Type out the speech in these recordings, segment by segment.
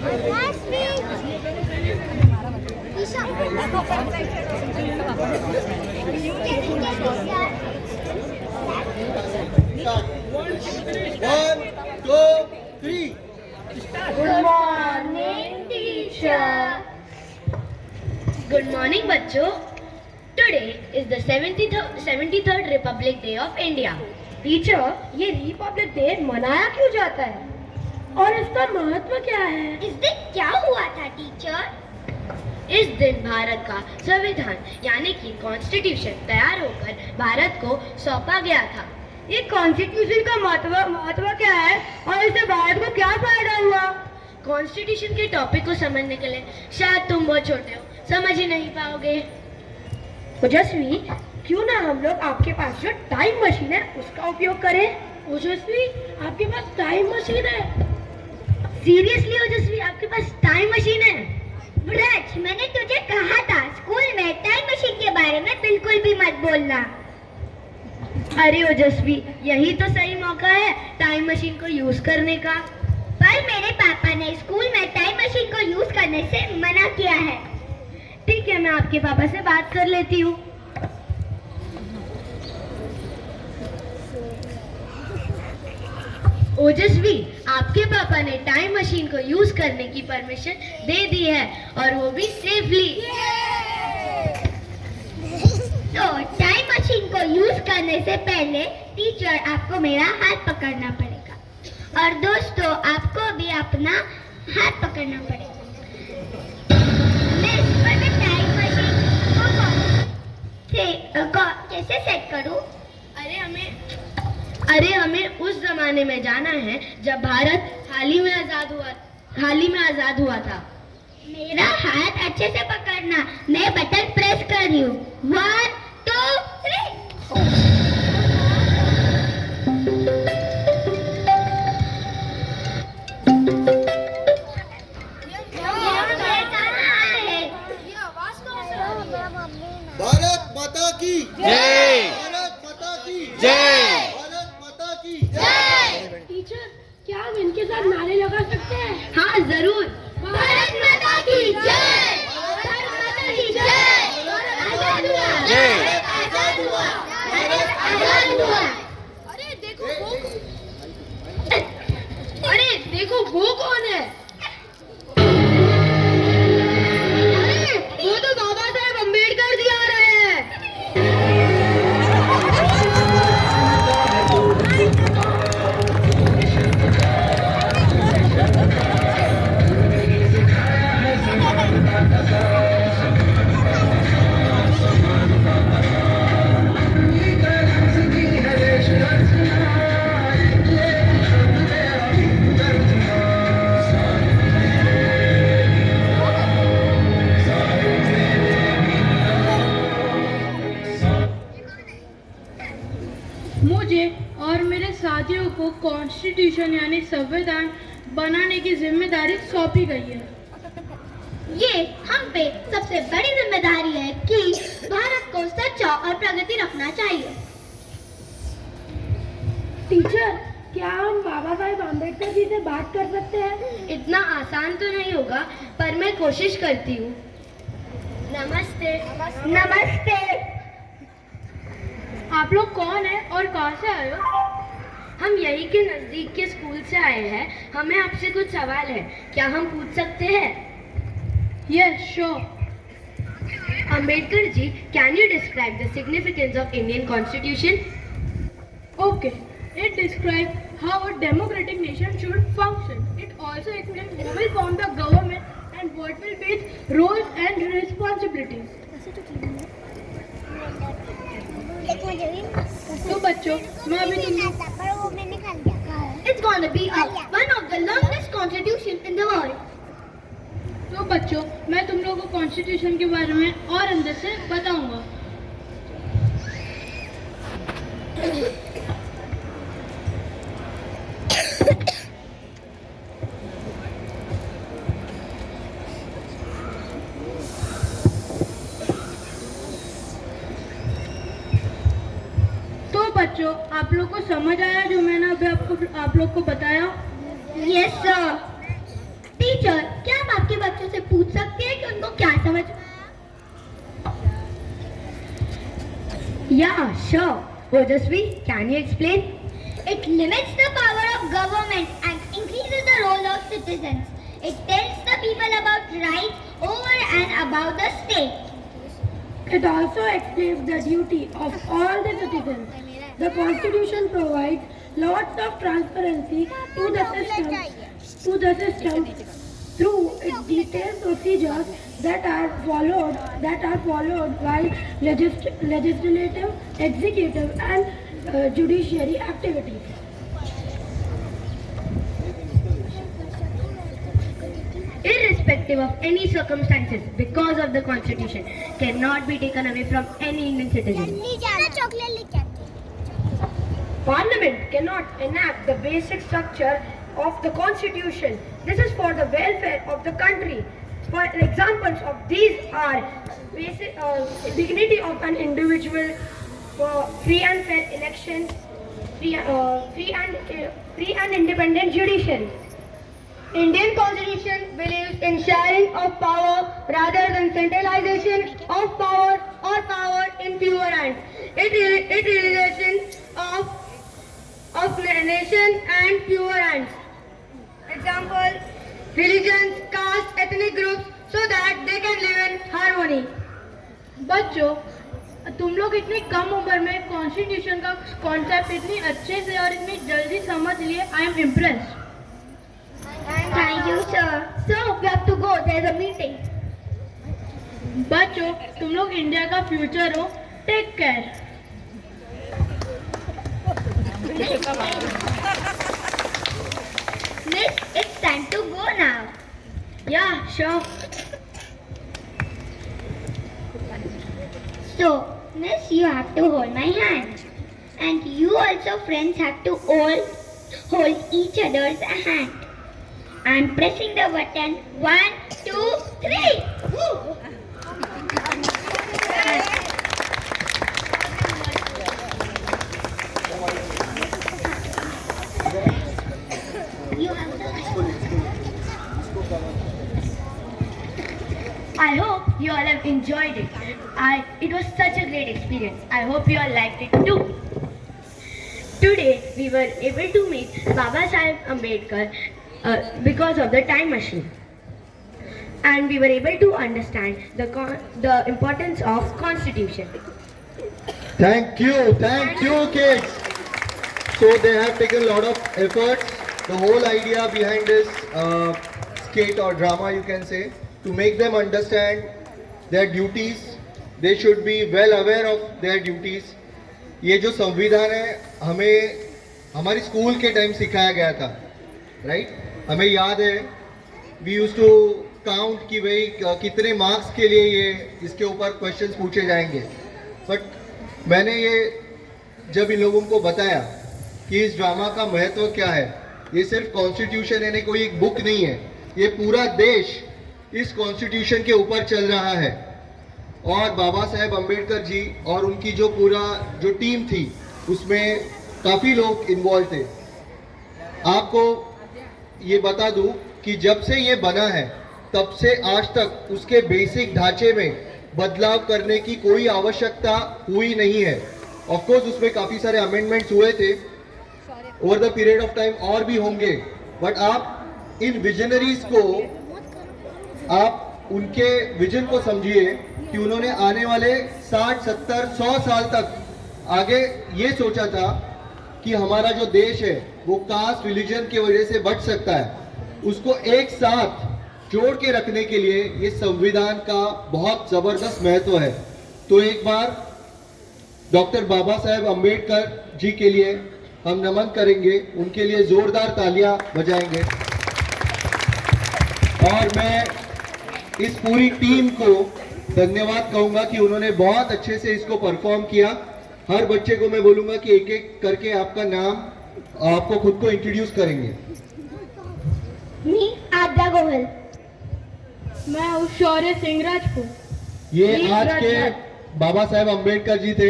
One, two, three. Good morning, teacher. Good morning बच्चों. Today is the 73rd Republic Day of India. Teacher, ये Republic day मनाया क्यों जाता है और इसका महत्व क्या है? इस दिन क्या हुआ था टीचर? इस दिन भारत का संविधान यानी कि कॉन्स्टिट्यूशन तैयार होकर भारत को सौंपा गया था. ये कॉन्स्टिट्यूशन का महत्व क्या है और इससे भारत को क्या फायदा हुआ? कॉन्स्टिट्यूशन के टॉपिक को समझने के लिए शायद तुम बहुत छोटे हो, समझ ही नहीं पाओगे. ओजस्वी, क्यों ना हम लोग आपके पास जो टाइम मशीन है उसका उपयोग करें? ओजस्वी, आपके पास टाइम मशीन है? सीरियसली ओजस्वी, आपके पास टाइम मशीन है? ब्रज, मैंने तुझे कहा था स्कूल में टाइम मशीन के बारे में बिल्कुल भी मत बोलना. अरे ओजस्वी, यही तो सही मौका है टाइम मशीन को यूज करने का. पर मेरे पापा ने स्कूल में टाइम मशीन को यूज करने से मना किया है. ठीक है, मैं आपके पापा से बात कर लेती हूँ. ओजस्वी, आपके पापा ने टाइम मशीन को यूज करने की परमिशन दे दी है और वो भी सेफली. तो टाइम मशीन को यूज करने से पहले टीचर आपको मेरा हाथ पकड़ना पड़ेगा और दोस्तों आपको भी अपना हाथ पकड़ना पड़ेगा. मैं इस पर टाइम मशीन को कैसे सेट करूं? अरे हमें उस जमाने में जाना है जब भारत हाल ही में आजाद हुआ था. मेरा हाथ अच्छे से पकड़ना. मैं बटन प्रेस कर रही हूँ. 1, 2, 3. भारत माता की जय. भारत माता की जय. भारत माता की जय. टीचर, क्या हम इनके साथ नारे लगा सकते हैं? हाँ जरूर. भारत माता की जय. भारत माता की जय. आजाद हुआ. भारत आजाद हुआ. भारत आजाद हुआ. अरे देखो वो कौन है? अरे वो तो बाबा साहेब अम्बेडकर जी आ रहे हैं. मुझे और मेरे साथियों को कॉन्स्टिट्यूशन यानी संविधान बनाने की जिम्मेदारी सौंपी गई है. ये हम पे सबसे बड़ी जिम्मेदारी है कि भारत को सच्चा और प्रगति रखना चाहिए. टीचर, क्या हम बाबा साहेब अम्बेडकर जी से बात कर सकते हैं? इतना आसान तो नहीं होगा पर मैं कोशिश करती हूँ. नमस्ते. नमस्ते. आप लोग कौन हैं और कहाँ से आए हो? हम यही के नजदीक के स्कूल से आए हैं. हमें आपसे कुछ सवाल है, क्या हम पूछ सकते हैं? Yes sure. Ambedkar ji, can you describe the significance of Indian Constitution? Okay. It describes how a democratic nation should function. It also explains who will form the government and what will be its roles and responsibilities. तो बच्चों, मैं अभी It's gonna be one of the longest constitution in the world. तो बच्चों, मैं तुम लोगों को कॉन्स्टिट्यूशन के बारे में और अंदर से बताऊंगा. तो बच्चों, आप लोग को समझ आया जो मैंने अभी आप लोग को बताया? Yes sir. टीचर टीचर, क्या आप आपके बच्चों से पूछ सकते हैं कि उनको क्या समझ? Yeah, sure. Ojasvi, can you explain? It limits the power of government and increases the role of citizens. It tells the people about rights over and about the state. It also explains the duty of all the citizens. The Constitution provides lots of transparency to the system through its detailed procedures that are followed by legislative, executive, and judiciary activities. Irrespective of any circumstances, because of the Constitution, cannot be taken away from any Indian citizen. Parliament cannot enact the basic structure of the Constitution. This is for the welfare of the country. For examples of these are basic dignity of an individual, free and fair elections, free and independent judiciary. Indian Constitution believes in sharing of power rather than centralization of power or power in fewer hands. It relation of nation and fewer hands. Example, religions, caste, ethnic groups, so that they can live in harmony. बच्चों, तुम लोग इतनी कम उम्र में constitution का concept इतनी अच्छे से और इतनी जल्दी समझ लिए. I am impressed. Thank you, sir. So, we have to go. There's a meeting. बच्चों, तुम लोग इंडिया का फ्यूचर हो. Take care. Miss, it's time to go now. Yeah, sure. So, Miss, you have to hold my hand. And you also, friends, have to hold each other's hand. I'm pressing the button. 1, 2, 3. Woo. I hope you all have enjoyed it. It was such a great experience. I hope you all liked it too. Today we were able to meet Baba Saheb Ambedkar because of the time machine, and we were able to understand the importance of Constitution. Thank you kids. So they have taken a lot of efforts. The whole idea behind this skit or drama, you can say, to make them understand their duties. They should be well aware of their duties. ये जो संविधान है हमें हमारी school के time सिखाया गया था, राइट? हमें याद है वी यूज टू काउंट कि भाई कितने मार्क्स के लिए ये इसके ऊपर क्वेश्चंस पूछे जाएंगे. बट मैंने ये जब इन लोगों को बताया कि इस ड्रामा का महत्व क्या है, ये सिर्फ कॉन्स्टिट्यूशन यानी कोई एक बुक नहीं है, ये पूरा देश इस कॉन्स्टिट्यूशन के ऊपर चल रहा है. और बाबा साहेब अम्बेडकर जी और उनकी जो टीम थी उसमें काफ़ी लोग इन्वॉल्व थे. आपको ये बता दूं कि जब से ये बना है तब से आज तक उसके बेसिक ढांचे में बदलाव करने की कोई आवश्यकता हुई नहीं है. ऑफ कोर्स उसमें काफ़ी सारे अमेंडमेंट्स हुए थे over the period of time, और भी होंगे. बट आप इन विजनरीज को, आप उनके विजन को समझिए कि उन्होंने आने वाले 60, 70, 100 साल तक आगे ये सोचा था कि हमारा जो देश है वो कास्ट रिलीजन की वजह से बच सकता है. उसको एक साथ जोड़ के रखने के लिए ये संविधान का बहुत जबरदस्त महत्व है. तो एक बार डॉक्टर बाबा साहेब अम्बेडकर जी के लिए हम नमन करेंगे, उनके लिए जोरदार तालियां बजाएंगे. और मैं इस पूरी टीम को धन्यवाद कहूंगा कि उन्होंने बहुत अच्छे से इसको परफॉर्म किया. हर बच्चे को मैं बोलूंगा कि एक एक करके आपका नाम, आपको खुद को इंट्रोड्यूस करेंगे. मी आद्या गोयल. मैं हूँ शौर्य सिंह राजपूत. ये आज के बाबा साहेब अम्बेडकर जी थे.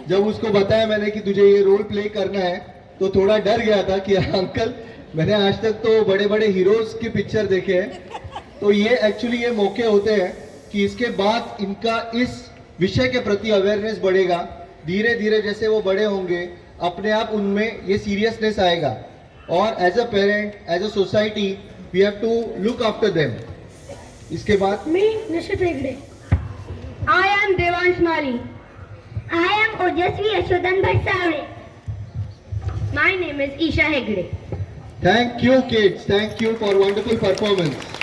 जब उसको बताया मैंने कि तुझे ये रोल प्ले करना है तो थोड़ा डर गया था कि अंकल, मैंने आज तक तो बड़े बड़े हीरोज की पिक्चर देखे हैं, तो ये एक्चुअली ये मौके होते हैं कि इसके बाद इनका इस विषय के प्रति अवेयरनेस बढ़ेगा। धीरे धीरे जैसे वो बड़े होंगे अपने आप उनमें ये सीरियसनेस आएगा, और as a parent, as a society, we have to look after them. इसके बाद Me, Nishit Hegde. I am Devansh Mali. I am Ojasvi Yashodan Bharsavre. My name is Isha Hegde. thank you kids, thank you for wonderful performance.